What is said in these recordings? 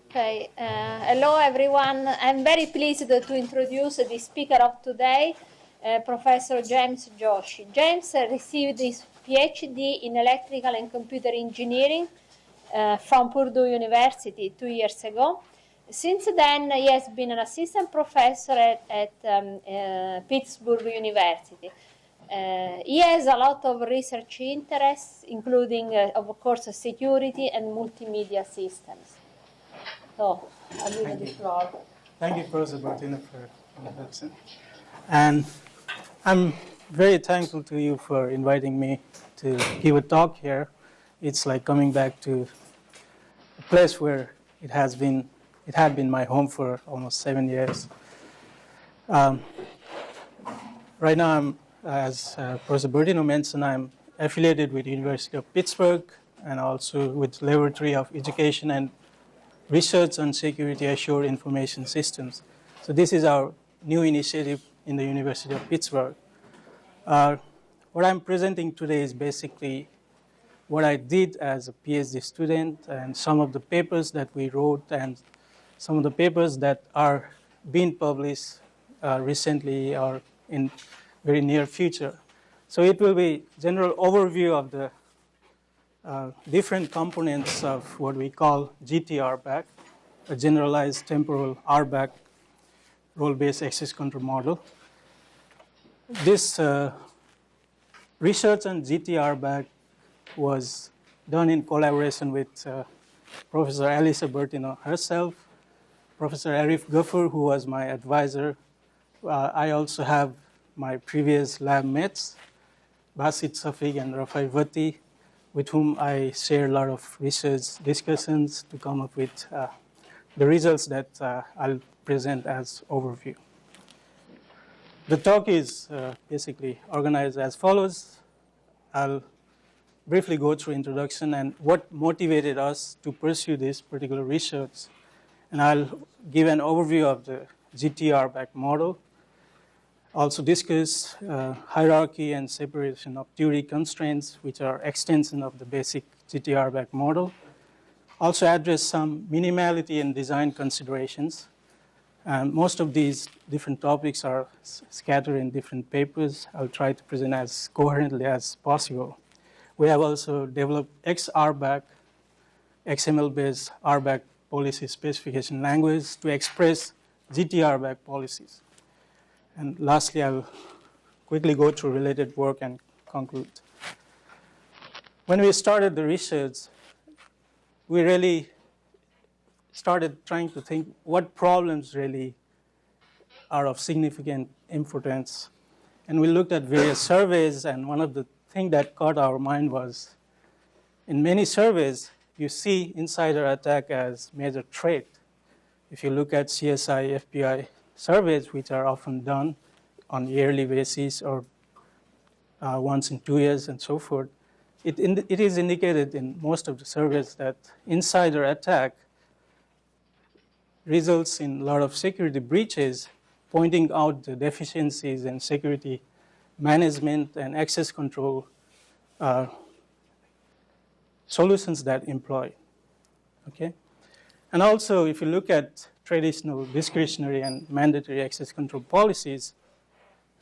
Okay, hello everyone. I'm very pleased to introduce the speaker of today, Professor James Joshi. James received his PhD in electrical and computer engineering from Purdue University 2 years ago. Since then, he has been an assistant professor at Pittsburgh University. He has a lot of research interests, including, of course, security and multimedia systems. So, I'll give you the floor. Thank you, Professor Martina, for the introduction. And I'm very thankful to you for inviting me to give a talk here. It's like coming back to a place where it had been my home for almost 7 years. Right now, as Professor Bertino mentioned, I'm affiliated with the University of Pittsburgh and also with Laboratory of Education and Research on Security Assured Information Systems. So this is our new initiative in the University of Pittsburgh. What I'm presenting today is basically what I did as a PhD student and some of the papers that we wrote and some of the papers that are being published recently or in very near future. So it will be general overview of the different components of what we call GTRBAC, a Generalized Temporal RBAC role-based access control model. This research on GTRBAC was done in collaboration with Professor Elisa Bertino herself, Professor Arif Ghaffur, who was my advisor. I also have my previous lab mates, Basit Safiq and Rafai Vati, with whom I share a lot of research discussions to come up with the results that I'll present as overview. The talk is basically organized as follows. I'll briefly go through introduction and what motivated us to pursue this particular research. And I'll give an overview of the GTRBAC model. Also discuss hierarchy and separation of theory constraints, which are extension of the basic GTRBAC model. Also address some minimality and design considerations. And most of these different topics are scattered in different papers. I'll try to present as coherently as possible. We have also developed X-RBAC, XML-based RBAC policy specification language to express GTRBAC policies. And lastly, I'll quickly go through related work and conclude. When we started the research, we really started trying to think what problems really are of significant importance. And we looked at various surveys, and one of the things that caught our mind was, in many surveys, you see insider attack as major threat. If you look at CSI, FBI surveys, which are often done on yearly basis or once in 2 years and so forth, it is indicated in most of the surveys that insider attack results in a lot of security breaches, pointing out the deficiencies in security management and access control solutions that employ, okay? And also, if you look at traditional discretionary and mandatory access control policies,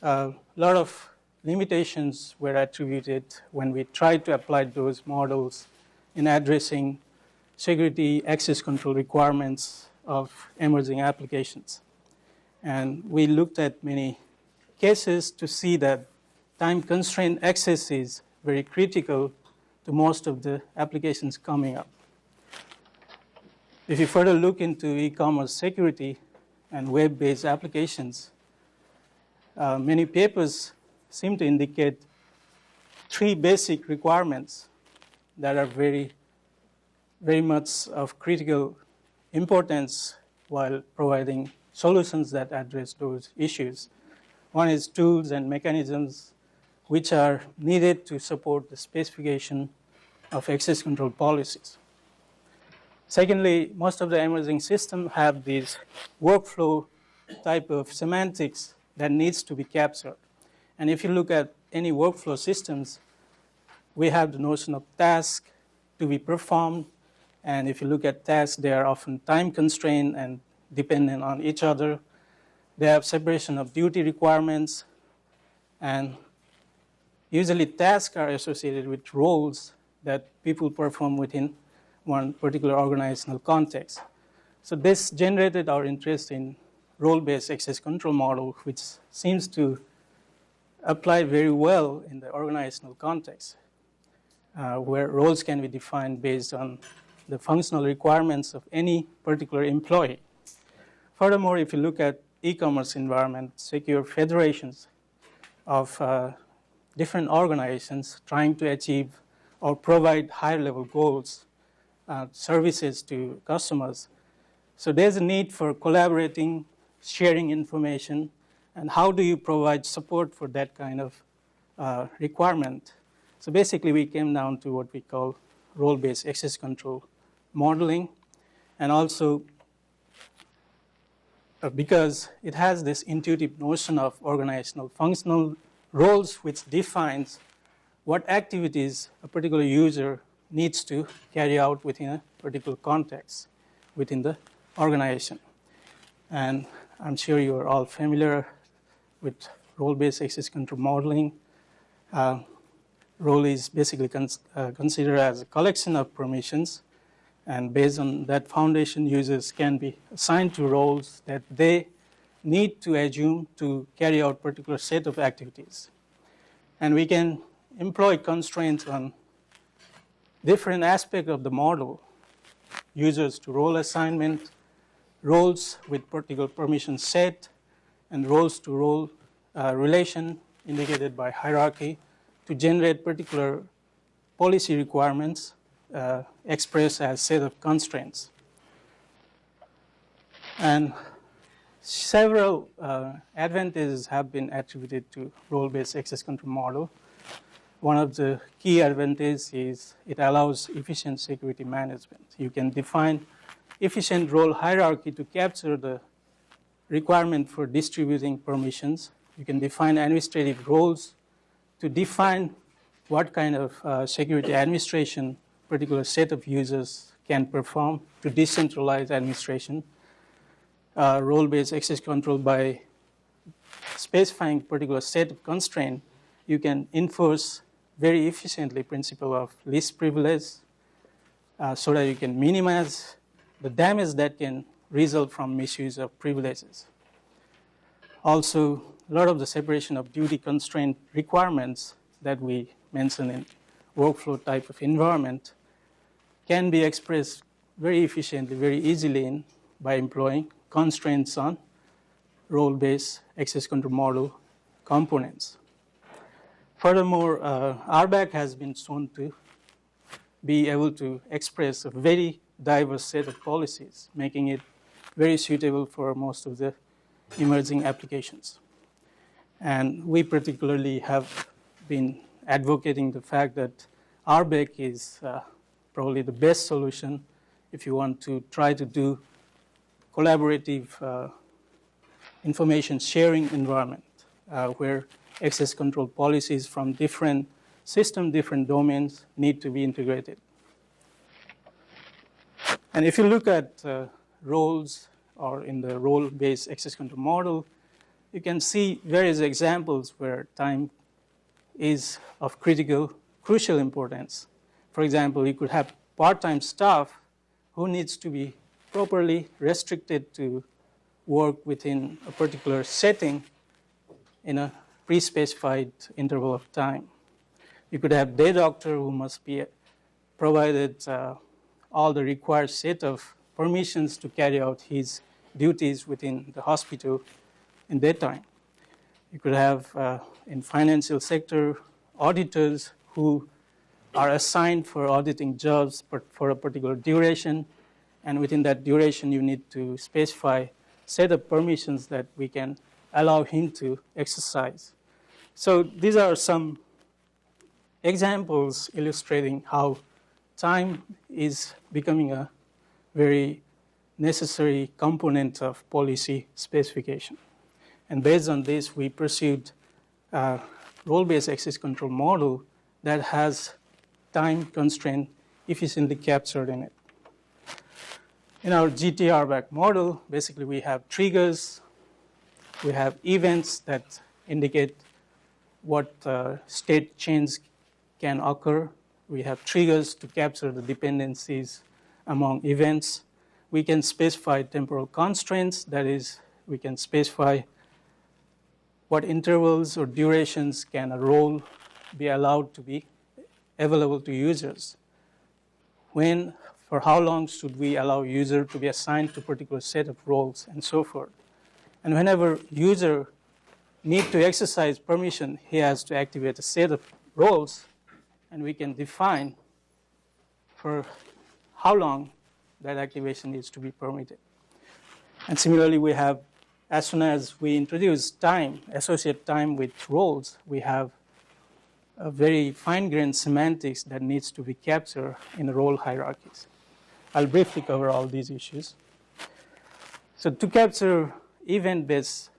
a lot of limitations were attributed when we tried to apply those models in addressing security access control requirements of emerging applications. And we looked at many cases to see that time-constrained access is very critical to most of the applications coming up. If you further look into e-commerce security and web-based applications, many papers seem to indicate 3 basic requirements that are very much of critical importance while providing solutions that address those issues. One is tools and mechanisms which are needed to support the specification of access control policies. Secondly, most of the emerging systems have these workflow type of semantics that needs to be captured. And if you look at any workflow systems, we have the notion of task to be performed. And if you look at tasks, they are often time constrained and dependent on each other. They have separation of duty requirements. And usually tasks are associated with roles that people perform within one particular organizational context. So this generated our interest in role-based access control model, which seems to apply very well in the organizational context, where roles can be defined based on the functional requirements of any particular employee. Furthermore, if you look at e-commerce environment, secure federations of different organizations trying to achieve or provide higher level goals, services to customers. So there's a need for collaborating, sharing information, and how do you provide support for that kind of requirement? So basically we came down to what we call role-based access control modeling, and also because it has this intuitive notion of organizational functional roles, which defines what activities a particular user needs to carry out within a particular context within the organization. And I'm sure you are all familiar with role-based access control modeling. Role is basically considered as a collection of permissions, and based on that foundation, users can be assigned to roles that they need to assume to carry out a particular set of activities. And we can employ constraints on different aspects of the model, users to role assignment, roles with particular permission set, and roles to role relation indicated by hierarchy to generate particular policy requirements expressed as set of constraints. And several advantages have been attributed to role-based access control model. One of the key advantages is it allows efficient security management. You can define efficient role hierarchy to capture the requirement for distributing permissions. You can define administrative roles to define what kind of security administration particular set of users can perform to decentralize administration. Role-based access control, by specifying particular set of constraint, you can enforce very efficiently principle of least privilege so that you can minimize the damage that can result from misuse of privileges. Also, a lot of the separation of duty constraint requirements that we mentioned in workflow type of environment can be expressed very efficiently, very easily by employing constraints on role-based access control model components. Furthermore, RBAC has been shown to be able to express a very diverse set of policies, making it very suitable for most of the emerging applications. And we particularly have been advocating the fact that RBAC is probably the best solution if you want to try to do collaborative information sharing environment where access control policies from different systems, different domains need to be integrated. And if you look at roles or in the role-based access control model, you can see various examples where time is of crucial importance. For example, you could have part-time staff who needs to be properly restricted to work within a particular setting in a pre-specified interval of time. You could have day doctor who must be provided all the required set of permissions to carry out his duties within the hospital in that time. You could have in financial sector auditors who are assigned for auditing jobs for a particular duration, and within that duration you need to specify set of permissions that we can allow him to exercise. So these are some examples illustrating how time is becoming a very necessary component of policy specification. And based on this, we pursued role-based access control model that has time constraint efficiently captured in it. In our GTRBAC model, basically we have triggers, we have events that indicate what state change can occur. We have triggers to capture the dependencies among events. We can specify temporal constraints, that is, we can specify what intervals or durations can a role be allowed to be available to users. When, for how long should we allow user to be assigned to a particular set of roles and so forth. And whenever user need to exercise permission, he has to activate a set of roles, and we can define for how long that activation needs to be permitted. And similarly, we have, as soon as we introduce time, associate time with roles, we have a very fine-grained semantics that needs to be captured in the role hierarchies. I'll briefly cover all these issues. So to capture event-based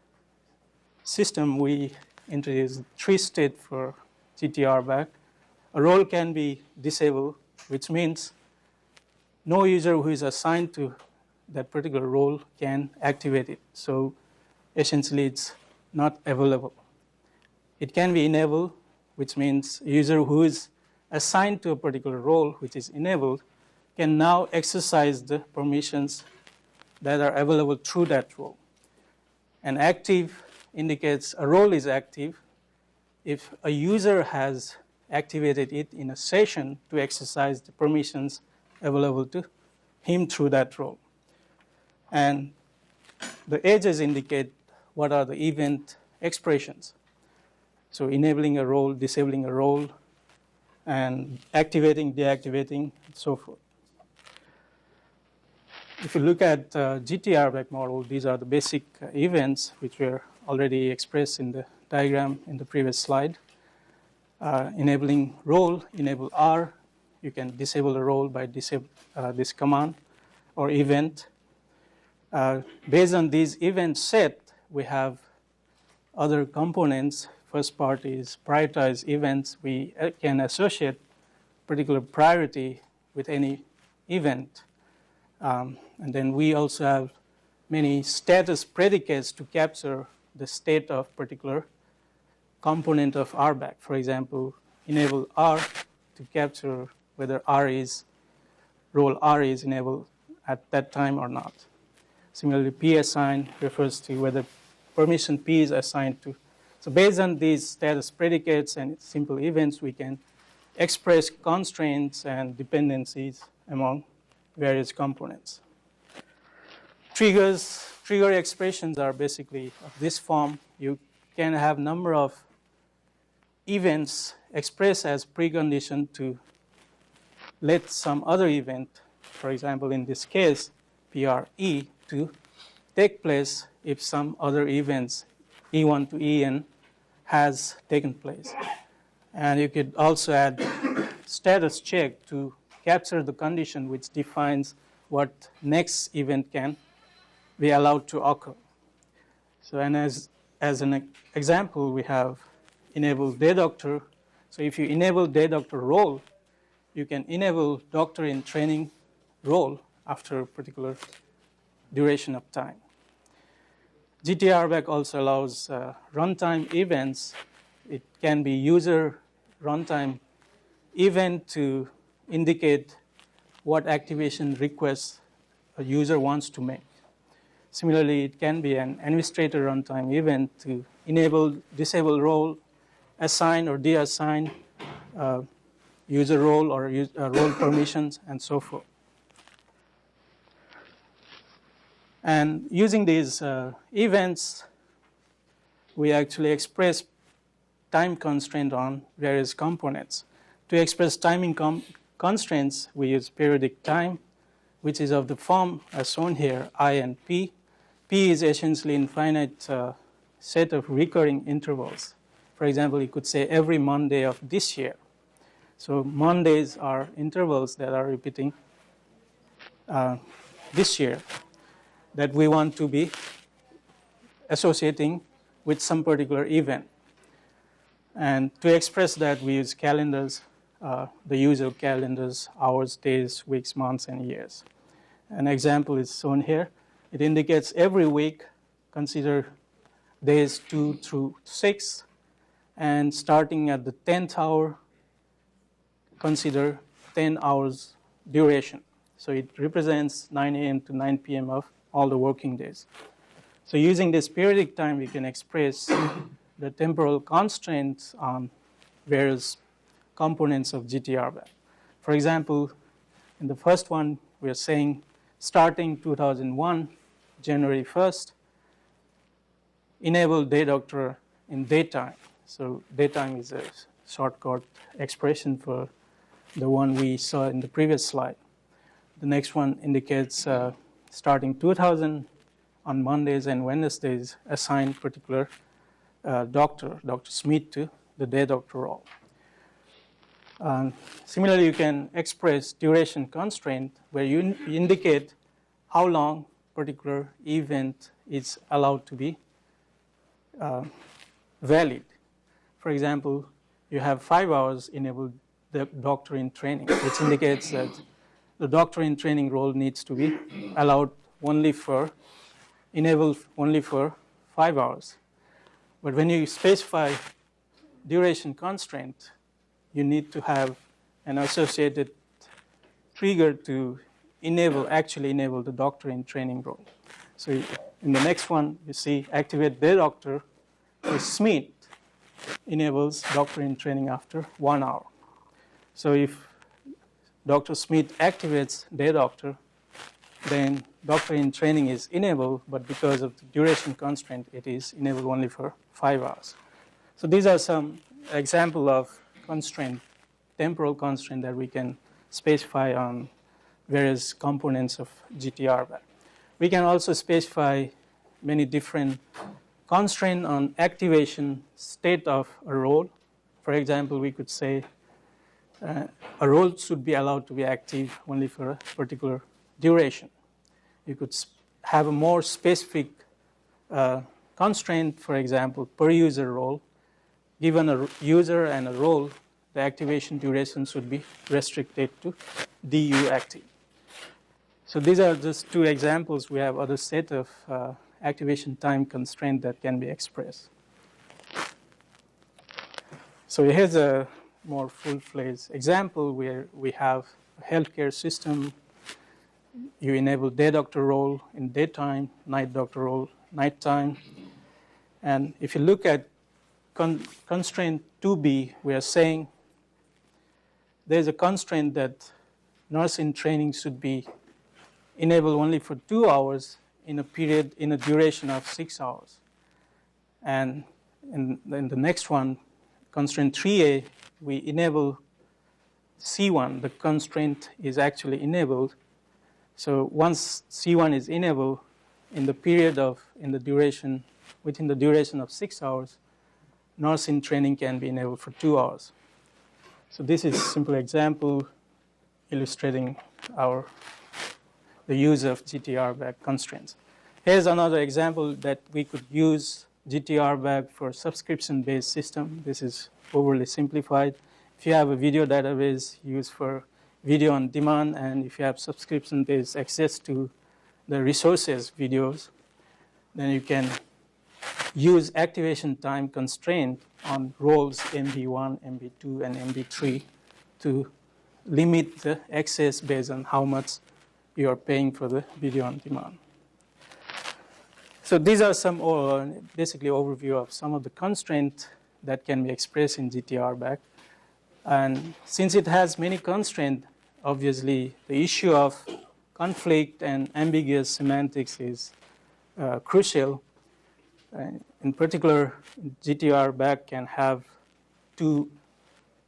system, we introduced 3 states for GTRBAC. A role can be disabled, which means no user who is assigned to that particular role can activate it. So essentially, it's not available. It can be enabled, which means a user who is assigned to a particular role, which is enabled, can now exercise the permissions that are available through that role. And active indicates a role is active if a user has activated it in a session to exercise the permissions available to him through that role. And the edges indicate what are the event expressions. So enabling a role, disabling a role, and activating, deactivating, and so forth. If you look at GTRBAC model, these are the basic events which were already expressed in the diagram in the previous slide. Enabling role, enable R. You can disable a role by this command or event. Based on these event set, we have other components. First part is prioritize events. We can associate particular priority with any event. And then we also have many status predicates to capture the state of particular component of RBAC. For example, enable R to capture whether role R is enabled at that time or not. Similarly, P assign refers to whether permission P is assigned to. So based on these status predicates and simple events, we can express constraints and dependencies among various components. Trigger expressions are basically of this form. You can have number of events expressed as precondition to let some other event, for example, in this case, PRE, to take place if some other events, E1 to En, has taken place. And you could also add status check to capture the condition which defines what next event can be allowed to occur. So, and as an example, we have enable day doctor. So if you enable day doctor role, you can enable doctor in training role after a particular duration of time. GTRBAC also allows runtime events. It can be user runtime event to indicate what activation requests a user wants to make. Similarly, it can be an administrator runtime event to enable, disable role, assign or deassign user role or role permissions, and so forth. And using these events, we actually express time constraint on various components. To express timing constraints, we use periodic time, which is of the form as shown here, I and P. P is essentially infinite set of recurring intervals. For example, you could say every Monday of this year. So Mondays are intervals that are repeating this year that we want to be associating with some particular event. And to express that, we use calendars, the usual calendars, hours, days, weeks, months, and years. An example is shown here. It indicates every week, consider days 2 through 6, and starting at the 10th hour, consider 10 hours duration. So it represents 9 a.m. to 9 p.m. of all the working days. So using this periodic time, we can express the temporal constraints on various components of GTRBAC. For example, in the first one, we are saying starting 2001, January 1st, enable day doctor in daytime. So daytime is a shortcut expression for the one we saw in the previous slide. The next one indicates starting 2000 on Mondays and Wednesdays, assign particular Dr. Smith to the day doctor role. Similarly, you can express duration constraint where you indicate how long particular event is allowed to be valid. For example, you have 5 hours enabled the doctor in training, which indicates that the doctor in training role needs to be allowed only for, enabled only for 5 hours. But when you specify duration constraint, you need to have an associated trigger to enable, actually enable the doctor in training role. So in the next one, you see activate day doctor for Smith enables doctor in training after 1 hour. So if Dr. Smith activates day doctor, then doctor in training is enabled, but because of the duration constraint, it is enabled only for 5 hours. So these are some example of constraint, temporal constraint that we can specify on various components of GTRBAC. We can also specify many different constraints on activation state of a role. For example, we could say a role should be allowed to be active only for a particular duration. You could have a more specific constraint, for example, per user role. Given a user and a role, the activation duration should be restricted to DU active. So these are just 2 examples. We have other set of activation time constraint that can be expressed. So here's a more full-fledged example where we have a healthcare system. You enable day doctor role in daytime, night doctor role nighttime. And if you look at constraint 2B, we are saying there's a constraint that nurse in training should be enabled only for 2 hours in a period, in a duration of 6 hours. And in the next one, constraint 3A, we enable C1. The constraint is actually enabled. So once C1 is enabled, in the period of, in the duration, within the duration of 6 hours, nurse in training can be enabled for 2 hours. So this is a simple example illustrating the use of GTRBAC constraints. Here's another example that we could use GTRBAC for subscription-based system. This is overly simplified. If you have a video database used for video on demand, and if you have subscription-based access to the resources videos, then you can use activation time constraint on roles MB1, MB2, and MB3 to limit the access based on how much you are paying for the video on demand. So these are some basically overview of some of the constraints that can be expressed in GTRBAC. And since it has many constraints, obviously the issue of conflict and ambiguous semantics is crucial. In particular, GTRBAC can have 2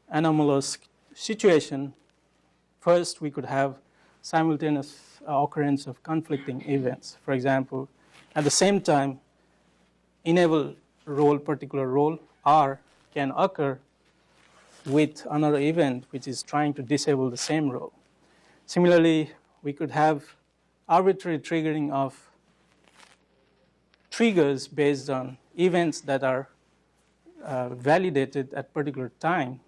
anomalous situations. First, we could have simultaneous occurrence of conflicting events. For example, at the same time, enable role, particular role R can occur with another event which is trying to disable the same role. Similarly, we could have arbitrary triggering of triggers based on events that are validated at particular time,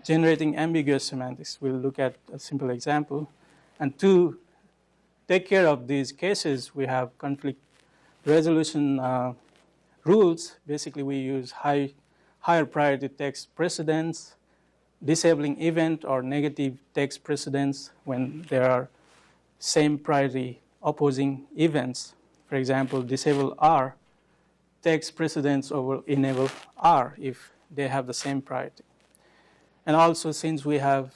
generating ambiguous semantics. We'll look at a simple example. And to take care of these cases, we have conflict resolution rules. Basically, we use higher priority text precedence, disabling event or negative text precedence when there are same priority opposing events. For example, disable R takes precedence over enable R if they have the same priority. And also, since we have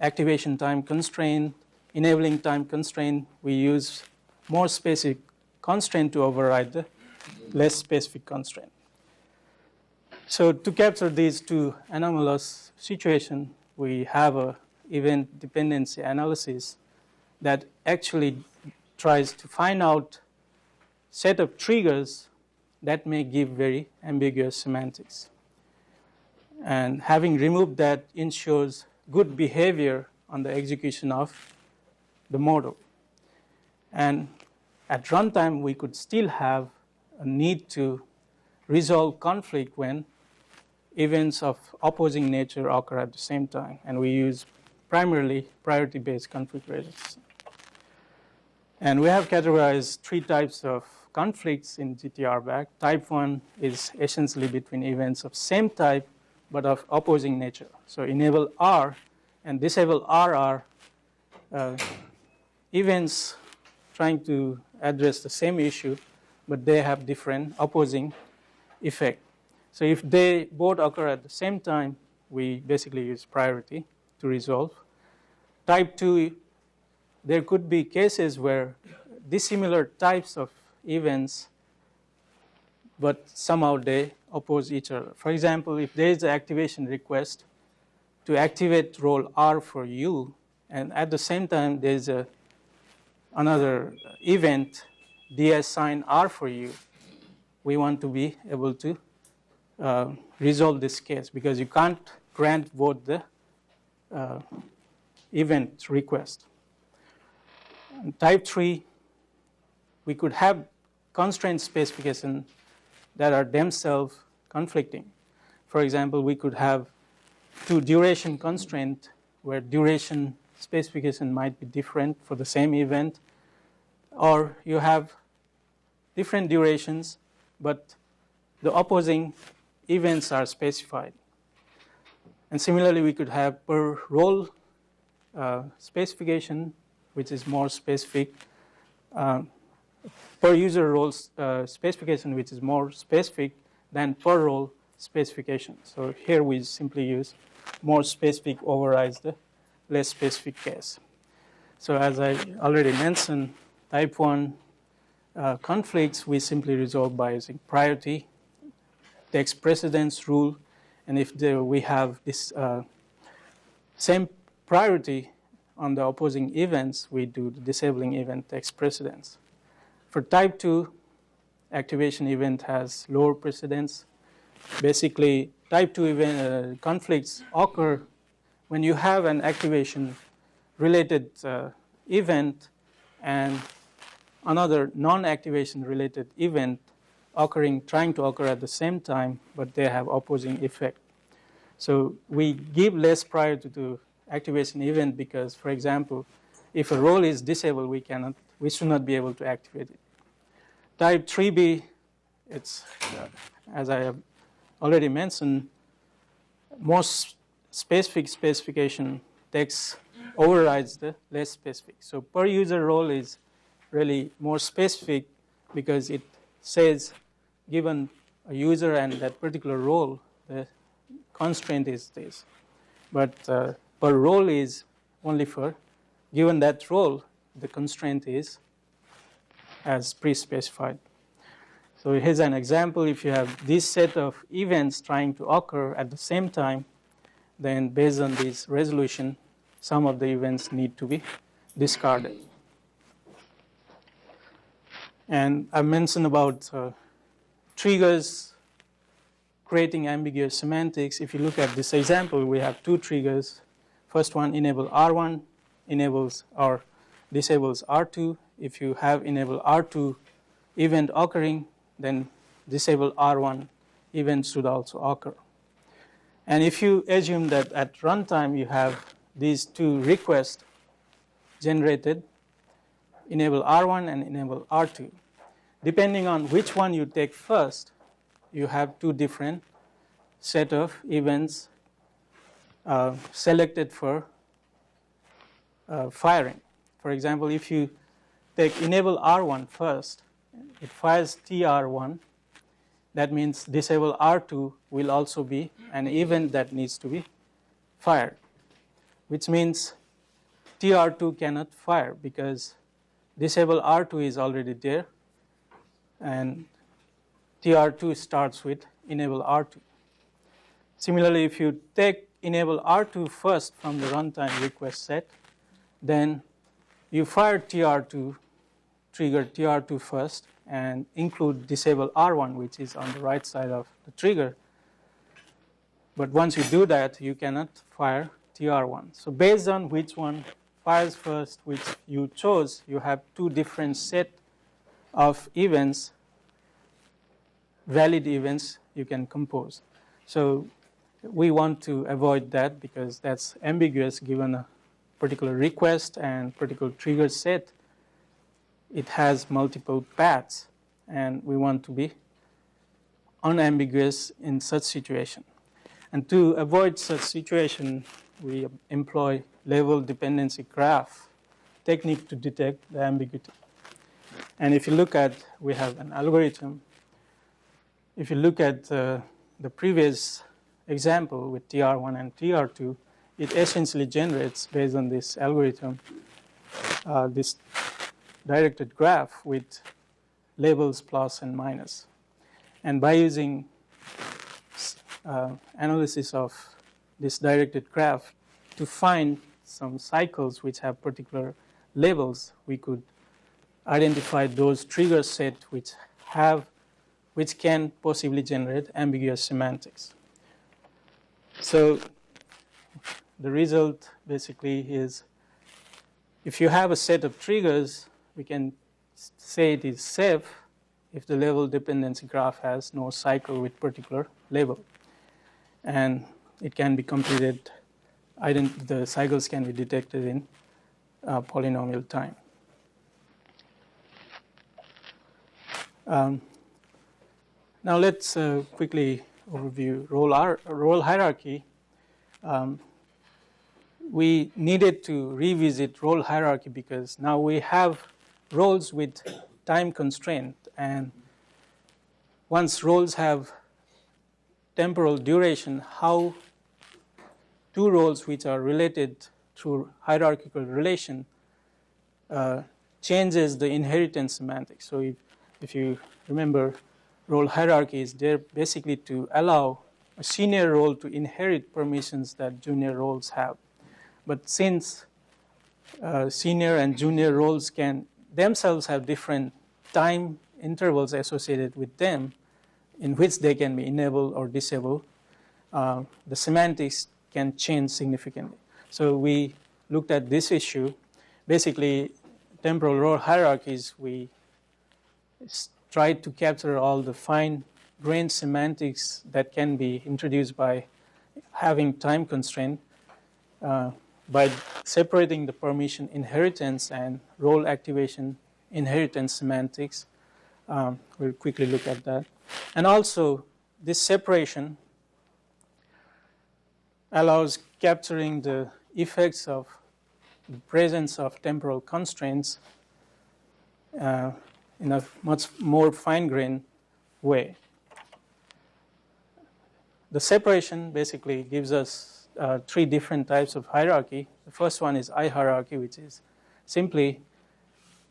activation time constraint, enabling time constraint, we use more specific constraint to override the less specific constraint. So to capture these two anomalous situations, we have a event dependency analysis that actually tries to find out set of triggers that may give very ambiguous semantics. And having removed that ensures good behavior on the execution of the model. And at runtime, we could still have a need to resolve conflict when events of opposing nature occur at the same time. And we use primarily priority-based conflict resolution. And we have categorized three types of conflicts in GTRBAC. Type 1 is essentially between events of same type but of opposing nature. So enable R and disable R are events trying to address the same issue, but they have different opposing effect. So if they both occur at the same time, we basically use priority to resolve. Type 2, there could be cases where dissimilar types of events, but somehow they oppose each other. For example, if there is an activation request to activate role R for you, and at the same time there is another event deassign R for you, we want to be able to resolve this case because you can't grant both the event request. And type 3, we could have constraint specifications that are themselves conflicting. For example, we could have two duration constraints where duration specification might be different for the same event, or you have different durations, but the opposing events are specified. And similarly, we could have per role specification, which is more specific, per user role specification, which is more specific than per role specification. So here we simply use more specific overrides the less specific case. So as I already mentioned, type 1 conflicts we simply resolve by using priority, text precedence rule, and if we have this same priority on the opposing events, we do the disabling event text precedence. For type 2, activation event has lower precedence. Basically, type 2 event conflicts occur when you have an activation related event and another non-activation related event trying to occur at the same time, but they have opposing effect. So we give less priority to activation event because, for example, if a role is disabled, we should not be able to activate it. Type 3B, it's, as I have already mentioned, more specific specification text overrides the less specific. So per user role is really more specific because it says given a user and that particular role, the constraint is this. But per role is only for given that role, the constraint is as pre-specified. So here's an example. If you have this set of events trying to occur at the same time, then based on this resolution, some of the events need to be discarded. And I mentioned about triggers creating ambiguous semantics. If you look at this example, we have two triggers. First one, enable R1, enables or disables R2. If you have enable R2 event occurring, then disable R1 event should also occur. And if you assume that at runtime you have these two requests generated, enable R1 and enable R2, depending on which one you take first, you have two different set of events selected for firing. For example, if you take enable R1 first, it fires TR1. That means disable R2 will also be an event that needs to be fired, which means TR2 cannot fire because disable R2 is already there, and TR2 starts with enable R2. Similarly, if you take enable R2 first from the runtime request set, then you fire TR2, trigger TR2 first, and include disable R1, which is on the right side of the trigger. But once you do that, you cannot fire TR1. So based on which one fires first, which you chose, you have two different set of events, valid events you can compose. So we want to avoid that because that's ambiguous given a particular request and particular trigger set. It has multiple paths, and we want to be unambiguous in such situation. And to avoid such situation, we employ labeled dependency graph technique to detect the ambiguity. And if you look at, we have an algorithm. If you look at the previous example with TR1 and TR2, it essentially generates, based on this algorithm, this directed graph with labels plus and minus. And by using analysis of this directed graph to find some cycles which have particular labels, we could identify those trigger set which can possibly generate ambiguous semantics. So the result basically is, if you have a set of triggers, we can say it is safe if the label dependency graph has no cycle with particular label. And it can be completed, the cycles can be detected in polynomial time. Now let's quickly overview role hierarchy. We needed to revisit role hierarchy because now we have roles with time constraint, and once roles have temporal duration, how two roles which are related through hierarchical relation changes the inheritance semantics. So if you remember, role hierarchy is there basically to allow a senior role to inherit permissions that junior roles have. But since senior and junior roles can themselves have different time intervals associated with them in which they can be enabled or disabled, the semantics can change significantly. So we looked at this issue. Basically, temporal role hierarchies, we tried to capture all the fine-grained semantics that can be introduced by having time constraint by separating the permission inheritance and role activation inheritance semantics. We'll quickly look at that. And also, this separation allows capturing the effects of the presence of temporal constraints in a much more fine-grained way. The separation basically gives us three different types of hierarchy. The first one is I hierarchy, which is simply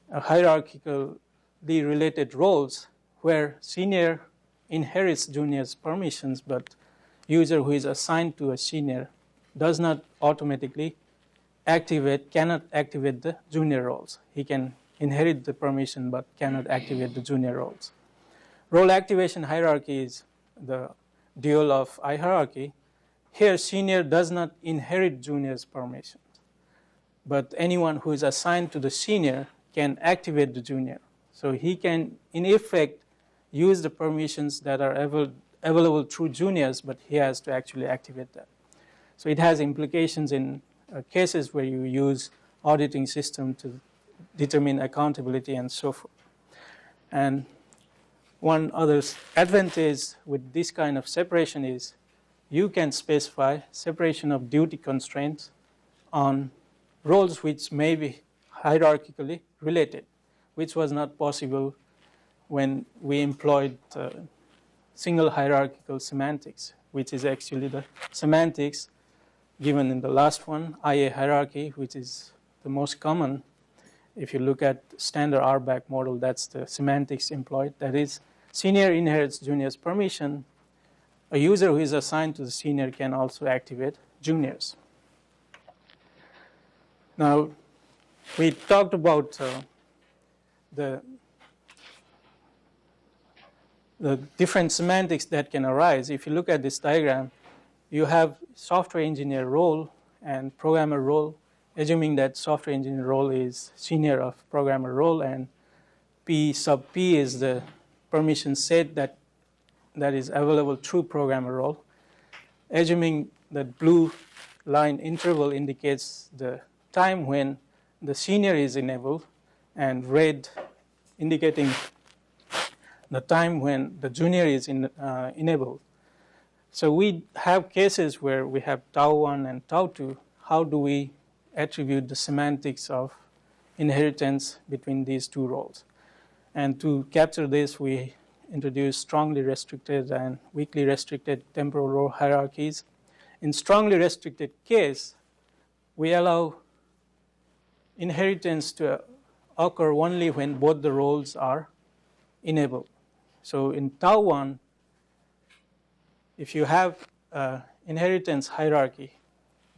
a hierarchically related roles where senior inherits junior's permissions, but user who is assigned to a senior does not automatically cannot activate the junior roles. He can inherit the permission but cannot activate the junior roles. Role activation hierarchy is the dual of I hierarchy. Here, senior does not inherit junior's permissions, but anyone who is assigned to the senior can activate the junior. So he can, in effect, use the permissions that are available through juniors, but he has to actually activate that. So it has implications in cases where you use auditing system to determine accountability and so forth. And one other advantage with this kind of separation is you can specify separation of duty constraints on roles which may be hierarchically related, which was not possible when we employed single hierarchical semantics, which is actually the semantics given in the last one, IA hierarchy, which is the most common. If you look at standard RBAC model, that's the semantics employed. That is, senior inherits junior's permission. A user who is assigned to the senior can also activate juniors. Now, we talked about the different semantics that can arise. If you look at this diagram, you have software engineer role and programmer role, assuming that software engineer role is senior of programmer role, and P sub P is the permission set that is available through programmer role. Assuming that blue line interval indicates the time when the senior is enabled, and red indicating the time when the junior is enabled. So we have cases where we have tau 1 and tau 2. How do we attribute the semantics of inheritance between these two roles? And to capture this, we introduce strongly restricted and weakly restricted temporal role hierarchies. In strongly restricted case, we allow inheritance to occur only when both the roles are enabled. So in tau 1, if you have inheritance hierarchy,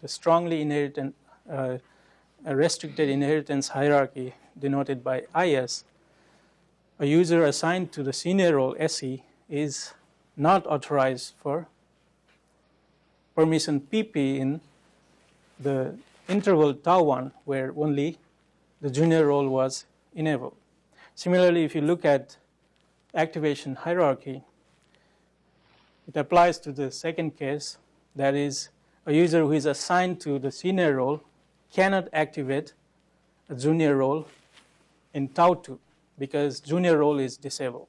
the strongly inheritant, a restricted inheritance hierarchy denoted by IS, a user assigned to the senior role SE is not authorized for permission PP in the interval tau 1 where only the junior role was enabled. Similarly, if you look at activation hierarchy, it applies to the second case, that is, a user who is assigned to the senior role cannot activate a junior role in tau 2 because junior role is disabled,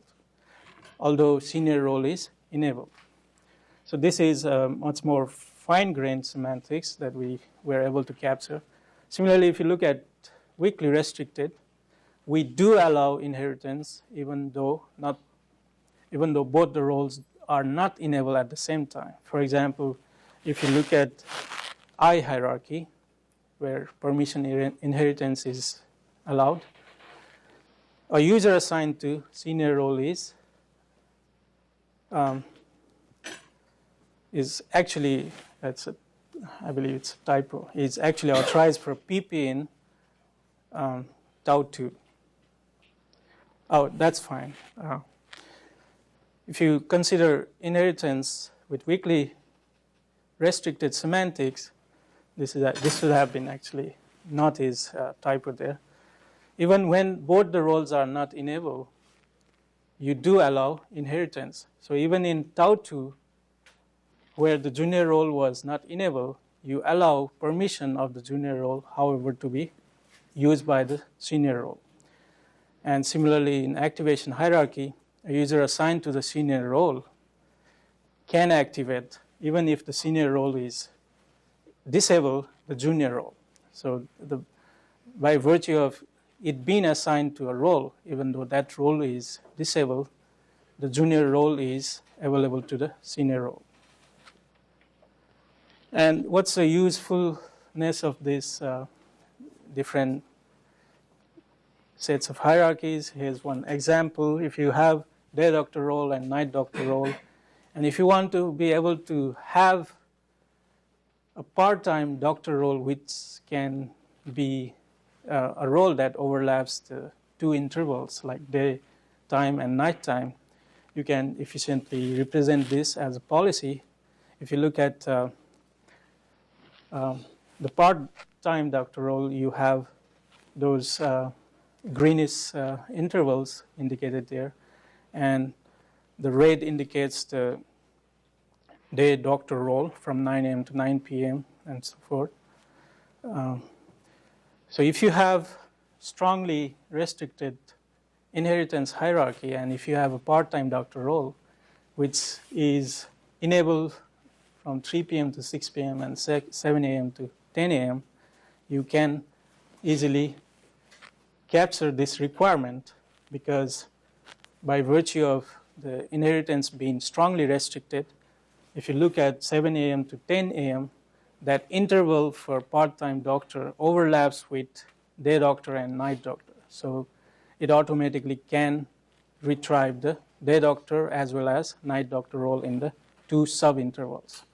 although senior role is enabled. So this is much more fine-grained semantics that we were able to capture. Similarly, if you look at weakly restricted, we do allow inheritance even though both the roles are not enabled at the same time. For example, if you look at I hierarchy, where permission inheritance is allowed, a user assigned to senior role is actually, I believe it's a typo, is actually authorized for PP in tau 2. Oh, that's fine. If you consider inheritance with weakly restricted semantics, this should have been actually not his typo there. Even when both the roles are not enabled, you do allow inheritance. So even in tau 2, where the junior role was not enabled, you allow permission of the junior role, however, to be used by the senior role. And similarly, in activation hierarchy, a user assigned to the senior role can activate, even if the senior role is disabled, the junior role. So by virtue of it being assigned to a role, even though that role is disabled, the junior role is available to the senior role. And what's the usefulness of this different sets of hierarchies? Here's one example. If you have day doctor role and night doctor role, and if you want to be able to have a part-time doctor role which can be a role that overlaps the two intervals like daytime and nighttime, you can efficiently represent this as a policy. If you look at the part-time doctor role, you have those greenish intervals indicated there. And The red indicates the day doctor role from 9 a.m. to 9 p.m. and so forth. So if you have strongly restricted inheritance hierarchy, and if you have a part-time doctor role, which is enabled from 3 p.m. to 6 p.m. and 7 a.m. to 10 a.m., you can easily capture this requirement, because by virtue of the inheritance being strongly restricted, if you look at 7 a.m. to 10 a.m., that interval for part-time doctor overlaps with day doctor and night doctor. So it automatically can retrieve the day doctor as well as night doctor role in the two sub-intervals.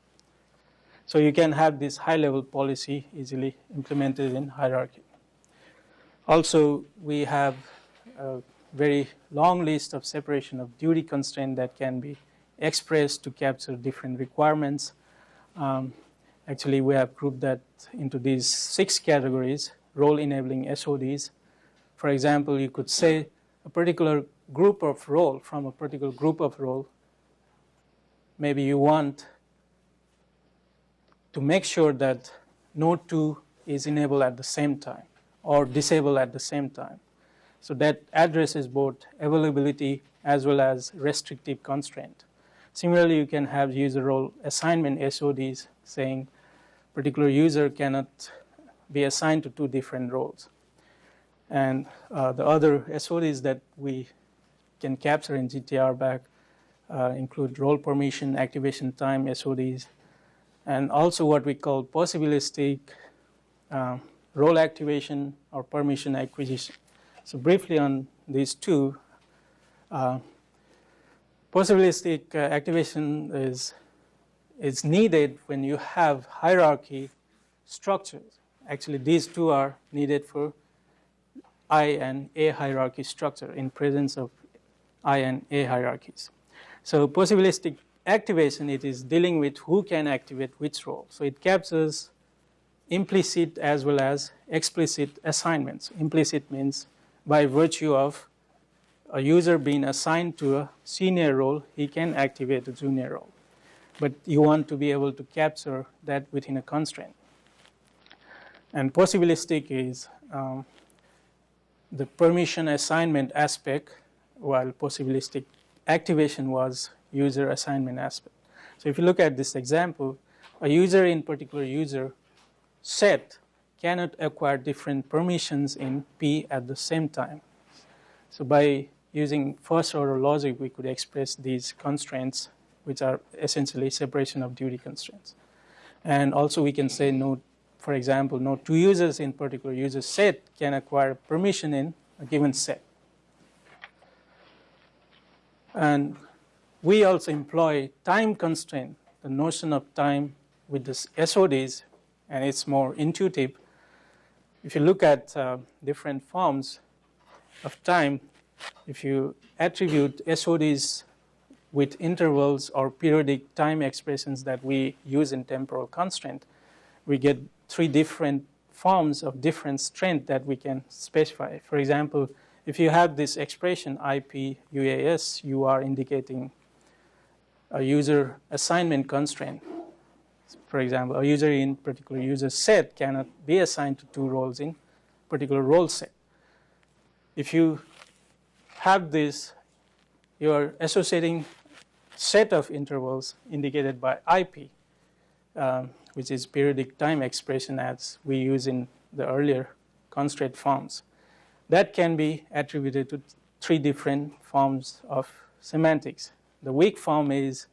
So you can have this high-level policy easily implemented in hierarchy. Also, we have a very long list of separation of duty constraints that can be expressed to capture different requirements. Actually, we have grouped that into these 6 categories: role-enabling SoDs. For example, you could say a particular group of role from a particular group of role. Maybe you want to make sure that node 2 is enabled at the same time or disabled at the same time. So that addresses both availability as well as restrictive constraint. Similarly, you can have user role assignment SoDs saying particular user cannot be assigned to 2 different roles. And the other SoDs that we can capture in GTRBAC include role permission, activation time SoDs, and also what we call possibilistic role activation or permission acquisition. So briefly on these two, possibilistic activation is needed when you have hierarchy structures. Actually, these two are needed for I and A hierarchy structure in presence of I and A hierarchies. So possibilistic activation, it is dealing with who can activate which role. So it captures implicit as well as explicit assignments. Implicit means by virtue of a user being assigned to a senior role, he can activate a junior role. But you want to be able to capture that within a constraint. And possibilistic is the permission assignment aspect, while possibilistic activation was user assignment aspect. So if you look at this example, a user in particular user set cannot acquire different permissions in P at the same time. So by using first order logic, we could express these constraints, which are essentially separation of duty constraints. And also we can say no, for example, no 2 users in particular user set can acquire permission in a given set. And we also employ time constraint, the notion of time with the SoDs, and it's more intuitive. If you look at different forms of time, if you attribute SoDs with intervals or periodic time expressions that we use in temporal constraint, we get 3 different forms of different strength that we can specify. For example, if you have this expression IP UAS, you are indicating a user assignment constraint. For example, a user in particular user set cannot be assigned to 2 roles in particular role set. If you have this, you are associating set of intervals indicated by IP, which is periodic time expression as we use in the earlier constraint forms. That can be attributed to 3 different forms of semantics. The weak form is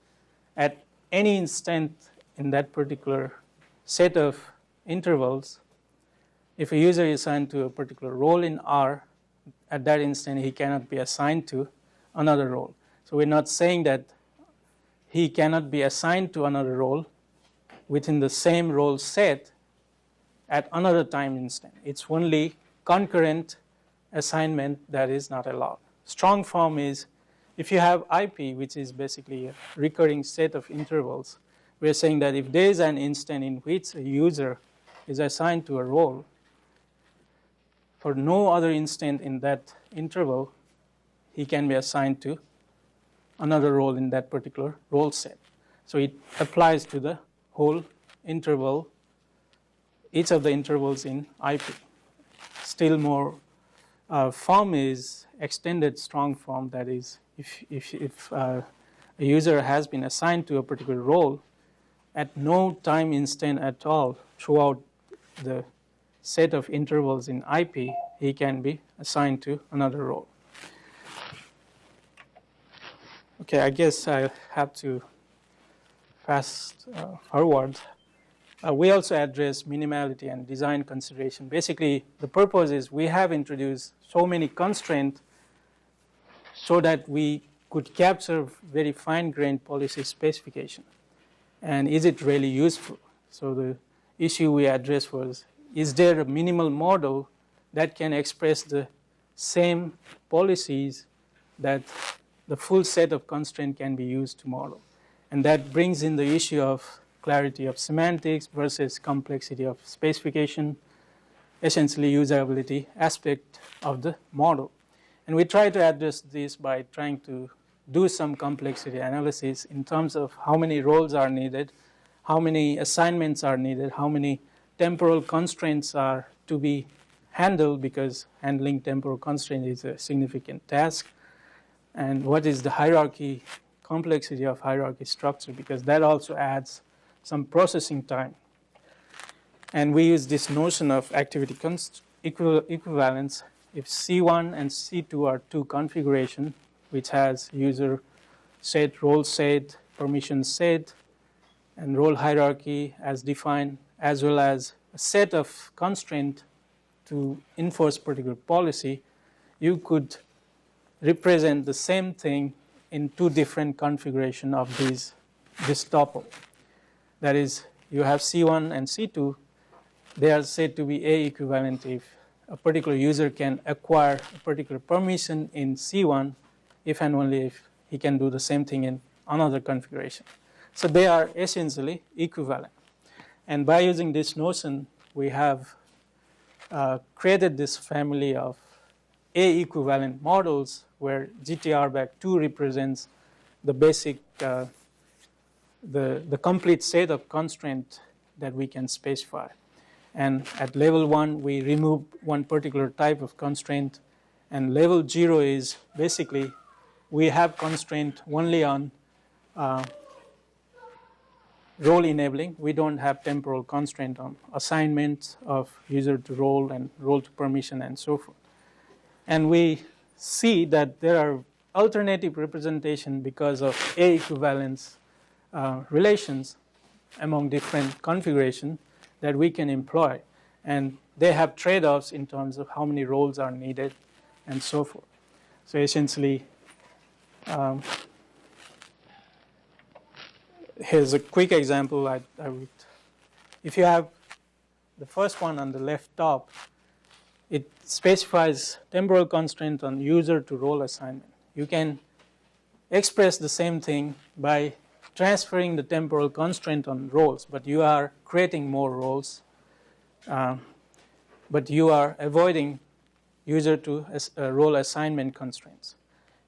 at any instant in that particular set of intervals, if a user is assigned to a particular role in R, at that instant he cannot be assigned to another role. So we're not saying that he cannot be assigned to another role within the same role set at another time instant. It's only concurrent assignment that is not allowed. Strong form is if you have IP, which is basically a recurring set of intervals, we're saying that if there is an instant in which a user is assigned to a role, for no other instant in that interval, he can be assigned to another role in that particular role set. So it applies to the whole interval, each of the intervals in IP. Still more form is extended strong form. That is, if a user has been assigned to a particular role at no time instant at all throughout the set of intervals in IP, he can be assigned to another role. Okay, I guess I have to fast forward. We also address minimality and design consideration. Basically, the purpose is we have introduced so many constraints so that we could capture very fine-grained policy specification. And is it really useful? So the issue we addressed was, is there a minimal model that can express the same policies that the full set of constraints can be used to model? And that brings in the issue of clarity of semantics versus complexity of specification, essentially usability aspect of the model. And we try to address this by trying to do some complexity analysis in terms of how many roles are needed, how many assignments are needed, how many temporal constraints are to be handled, because handling temporal constraint is a significant task, and what is the hierarchy, complexity of hierarchy structure, because that also adds some processing time. And we use this notion of activity equivalence. If C1 and C2 are two configurations, which has user set, role set, permission set, and role hierarchy as defined, as well as a set of constraints to enforce particular policy, you could represent the same thing in two different configurations of this tuple. That is, you have C1 and C2. They are said to be A equivalent if a particular user can acquire a particular permission in C1 if and only if he can do the same thing in another configuration. So they are essentially equivalent. And by using this notion, we have created this family of A equivalent models where GTRBAC2 represents the basic, the complete set of constraints that we can specify. And at level 1, we remove one particular type of constraint. And level 0 is basically we have constraint only on role enabling. We don't have temporal constraint on assignments of user to role and role to permission and so forth. And we see that there are alternative representation because of A equivalence relations among different configurations that we can employ. And they have trade-offs in terms of how many roles are needed and so forth. So essentially, here's a quick example. If you have the first one on the left top, it specifies temporal constraint on user to role assignment. You can express the same thing by transferring the temporal constraint on roles, but you are creating more roles, but you are avoiding user to role assignment constraints.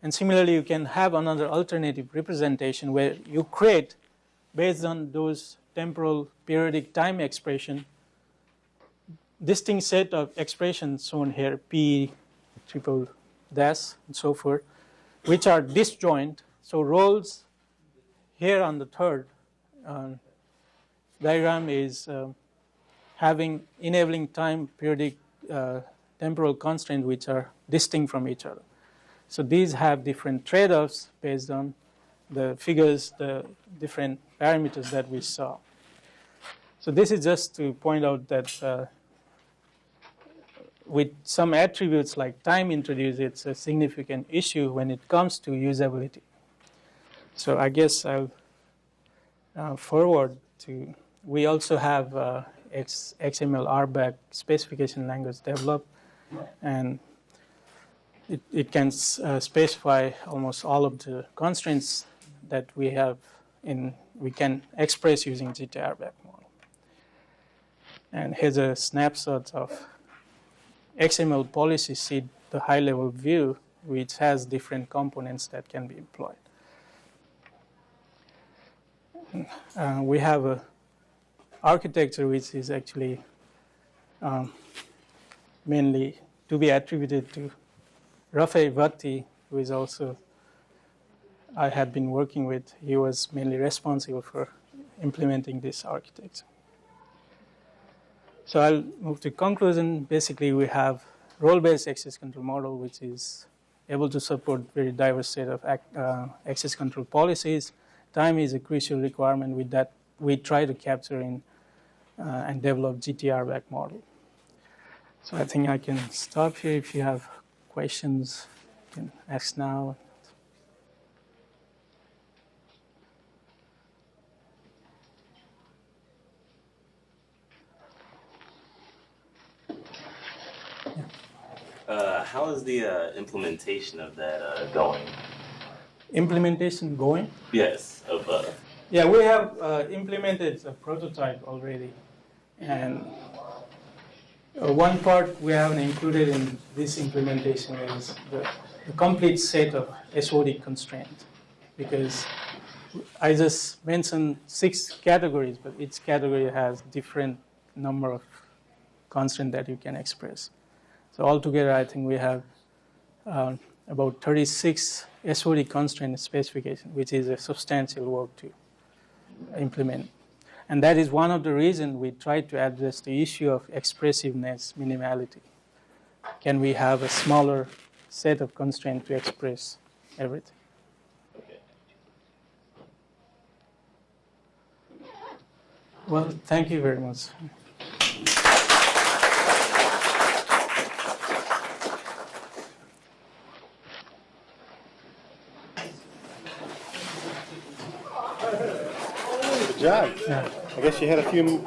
And similarly, you can have another alternative representation where you create, based on those temporal periodic time expression, distinct set of expressions shown here, P triple dash and so forth, which are disjoint. So roles here on the third diagram is enabling time periodic temporal constraints which are distinct from each other. So these have different trade-offs based on the figures, the different parameters that we saw. So this is just to point out that with some attributes like time introduced, it's a significant issue when it comes to usability. So I guess I'll forward to, we also have XML-RBAC specification language developed, and it can specify almost all of the constraints that we have we can express using GTRBAC model. And here's a snapshot of XML policy sheet, the high-level view, which has different components that can be employed. we have a architecture which is actually mainly to be attributed to Rafay Bhatti, who is also I had been working with. He was mainly responsible for implementing this architecture. So I'll move to conclusion. Basically, we have role-based access control model, which is able to support very diverse set of access control policies. Time is a crucial requirement with that we try to capture in and develop GTRBAC model. So I think I can stop here. If you have questions, you can ask now. How is the implementation of that going? Implementation going? Yes. Yeah, we have implemented a prototype already. And one part we haven't included in this implementation is the complete set of SoD constraints. Because I just mentioned 6 categories, but each category has different number of constraints that you can express. So altogether, I think we have about 36 SoD constraint specification, which is a substantial work to implement. And that is one of the reasons we try to address the issue of expressiveness, minimality. Can we have a smaller set of constraints to express everything? Okay. Well, thank you very much. Good job. Yeah. I guess you had a few